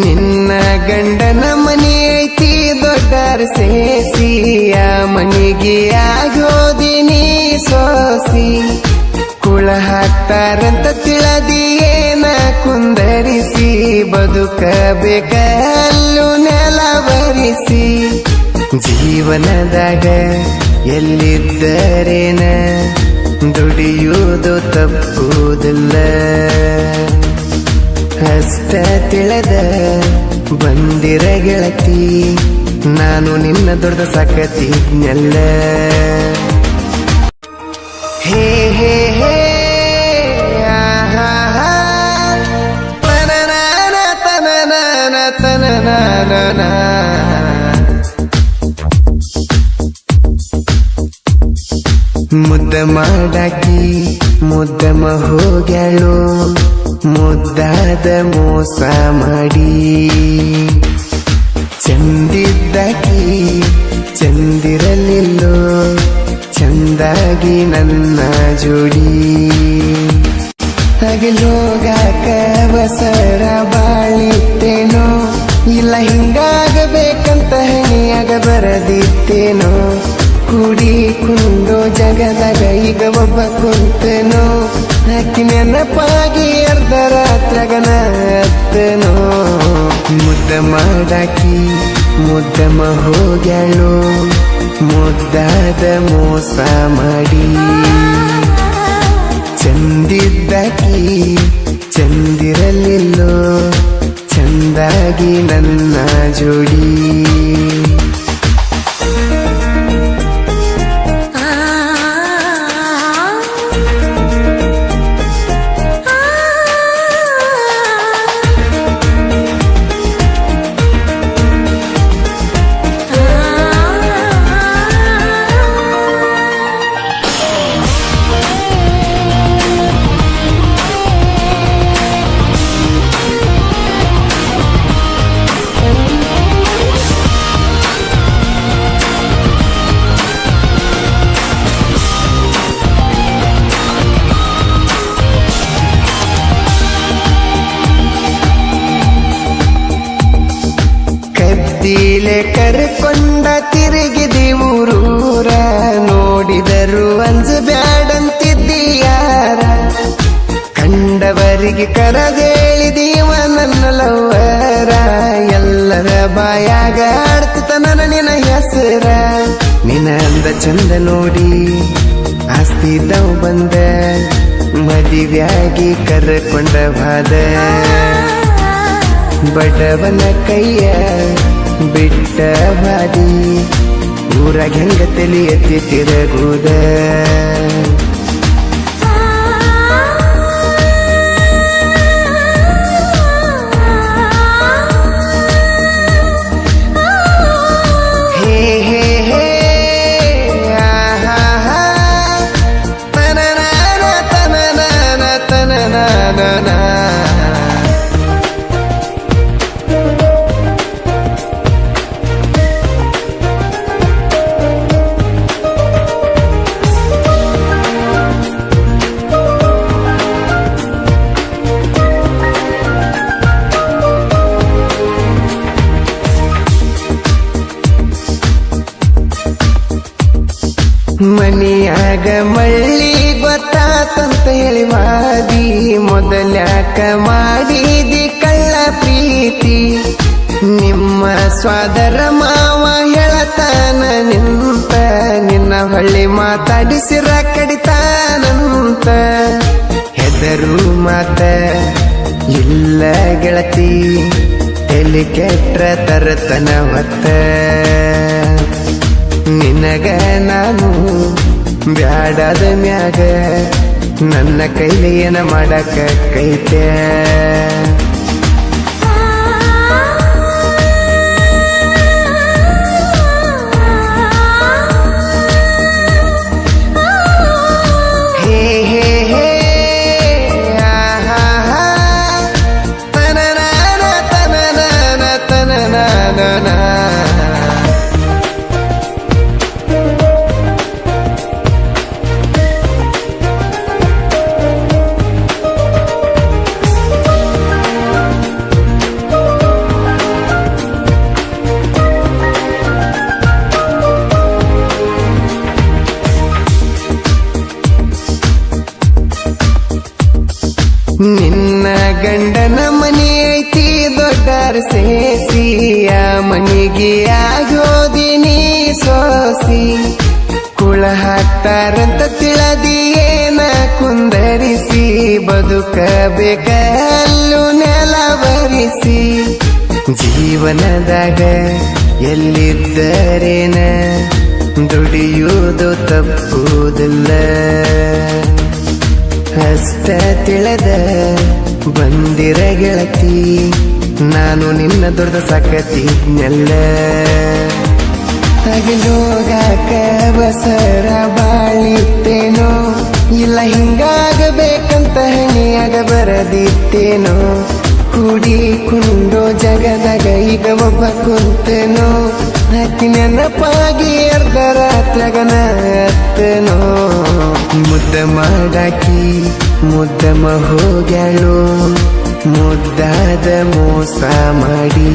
ನಿನ್ನ ಗಂಡನ ಮನಿ ಐತಿ ದೊಡ್ಡರ ಸೇಸಿಯ ಮನಿಗೆ ಆಗೋದಿನಿ ಸೋಸಿ ಕುಳ ಹಾಕ್ತಾರಂತ ತಿಳದಿಯೇನ ಕುಂದರಿಸಿ ಬದುಕಬೇಕಲ್ಲು ನೆಲವರಿಸಿ ಜೀವನದಾಗ ಎಲ್ಲಿದ್ದರೇನ ದುಡಿಯುವುದು ತಪ್ಪುವುದಿಲ್ಲ ಅಷ್ಟ ತಿಳಿದ ಬಂದಿರ ಗೆಳತಿ ನಾನು ನಿನ್ನ ದೊಡ್ಡ ಸಾಕತಿದ್ನೆಲ್ಲ ಹೇ ಹೇ ಹೇ ತನನಾನ ತನನಾನ ತನನಾನ ಮುದ್ದ ಮಾಡಾಕಿ ಮುದ್ದಮ ಹೋಗ್ಯಾಳು ಮುದ್ದಾದ ಮೋಸ ಮಾಡಿ ಚಂದಿದ್ದಾಕಿ ಚಂದಿರಲಿಲ್ಲೋ ಚಂದಾಗಿ ನನ್ನ ಜೋಡಿ ಹಗಲೋಗಾಕ ಅವಸರ ಬಾಳಿತ್ತೇನೋ ಇಲ್ಲ ಹಿಂಗಾಗಬೇಕಂತ ಹಣಿಯಾಗ ಬರದಿತ್ತೇನೋ ಕೂಡಿಕೊಂಡು ಜಗದಾಗ ಈಗ ಒಬ್ಬ ಕುಂತನೋ ಹಾಕಿ ನೆನಪಾಗಿ ಅರ್ಧ ರಾತ್ರಗನ ಅತ್ತನೋ ಮುದ್ದ ಮಾಡಾಕಿ ಮುದ್ದಮ ಹೋಗ್ಯಾಳು ಮುದ್ದಾದ ಮೋಸ ಮಾಡಿ ಚಂದಿದ್ದಾಕಿ ಚಂದಿರಲಿಲ್ಲೋ ಚಂದಾಗಿ ನನ್ನ ಜೋಡಿ ಕದ್ದಿಲೆ ಕರ್ಕೊಂಡ ತಿರುಗಿದಿ ಊರೂರ ನೋಡಿದರು ಅಂಜಬ್ಯಾಡಂತಿದ್ದೀಯಾರ ಕಂಡವರಿಗೆ ಕರದೇಳಿದೀವ ನನ್ನ ಲವ್ವರ ಎಲ್ಲರ ಬಾಯಾಗ ಆಡ್ತಿತ ನನ್ನ ನಿನ್ನ ಹೆಸರ ನಿನ್ನ ಅಂದ ಚಂದ ನೋಡಿ ಆಸ್ತಿದವ್ ಬಂದ ಮದಿವ್ಯಾಗಿ ಕರ್ಕೊಂಡ ಬಾದ ಬಡವನ ಕೈಯ ಬಿಟ್ಟ ಬಾದಿ ಊರಾಗ ಹೆಂಗ ತಲಿ ಎತ್ತಿ ತಿರಗುದ ಹೇ ಹೇ ಹೇ ತನನಾನ ತನನಾನ ತನನಾನ ಮನಿಯಾಗ ಮಳ್ಳಿ ಗೊತ್ತಾತಂತ ಹೇಳಿ ವಾದಿ ಮೊದಲ್ಯಾಕ ಮಾಡಿದಿ ಕಳ್ಳ ಪ್ರೀತಿ ನಿಮ್ಮ ಸ್ವಾದರ ಮಾವ ಹೇಳತಾನ ನಿಂತ ನಿನ್ನ ಹೊಳ್ಳಿ ಮಾತಾಡಿಸಿರ ಕಡಿತಾನಂತ ಹೆದರು ಮಾತ ಇಲ್ಲ ಗೆಳತಿ ಎಲ್ಲಿ ಕೆಟ್ರ ತರತನ ಹೊತ್ತ ನಿನಗ ನಾನು ಬ್ಯಾಡಾದ ಮ್ಯಾಗ ನನ್ನ ಕೈಲಿ ಏನ ಮಾಡಕ ಕೈತೆ ಹೇ ಹೇ ಹೇ ತನನಾನ ತನನಾನ ತನನಾನ ನಿನ್ನ ಗಂಡನ ಮನಿ ಐತಿ ದೊಡ್ಡರ ಸೇಸಿಯ ಮನಿಗೆ ಆಗೋದಿನಿ ಸೋಸಿ ಕುಳ ಹಾಕ್ತಾರಂತ ತಿಳದಿಯೇನ ಕುಂದರಿಸಿ ಬದುಕಬೇಕಲ್ಲು ನೆಲ ಬರಿಸಿ ಜೀವನದಾಗ ಎಲ್ಲಿದ್ದರೇನ ದುಡಿಯುವುದು ತಪ್ಪುವುದಿಲ್ಲ ಅಷ್ಟ ತಿಳದ ಬಂದಿರ ಗೆಳತಿ ನಾನು ನಿನ್ನ ದೊಡ್ಡ ಸಾಕತಿದ್ನೆಲ್ಲ ತಗಲೋಗಾಕ ಬಸರ ಬಾಳಿತ್ತೇನೋ ಇಲ್ಲ ಹಿಂಗಾಗಬೇಕಂತ ಹಣಿಯಾಗ ಬರದಿತ್ತೇನೋ ಕೂಡಿಕೊಂಡು ಜಗದಾಗ ಈಗ ಒಬ್ಬ ಕುಂತೇನೋ ಅತಿ ನೆನಪಾಗಿ ಅರ್ಧ ರಾತ್ರಿಗನ ಅತ್ತನೋ ಮುದ್ದ ಮಾಡಾಕಿ ಮುದ್ದಮ ಹೋಗ್ಯಾಳು ಮುದ್ದಾದ ಮೋಸ ಮಾಡಿ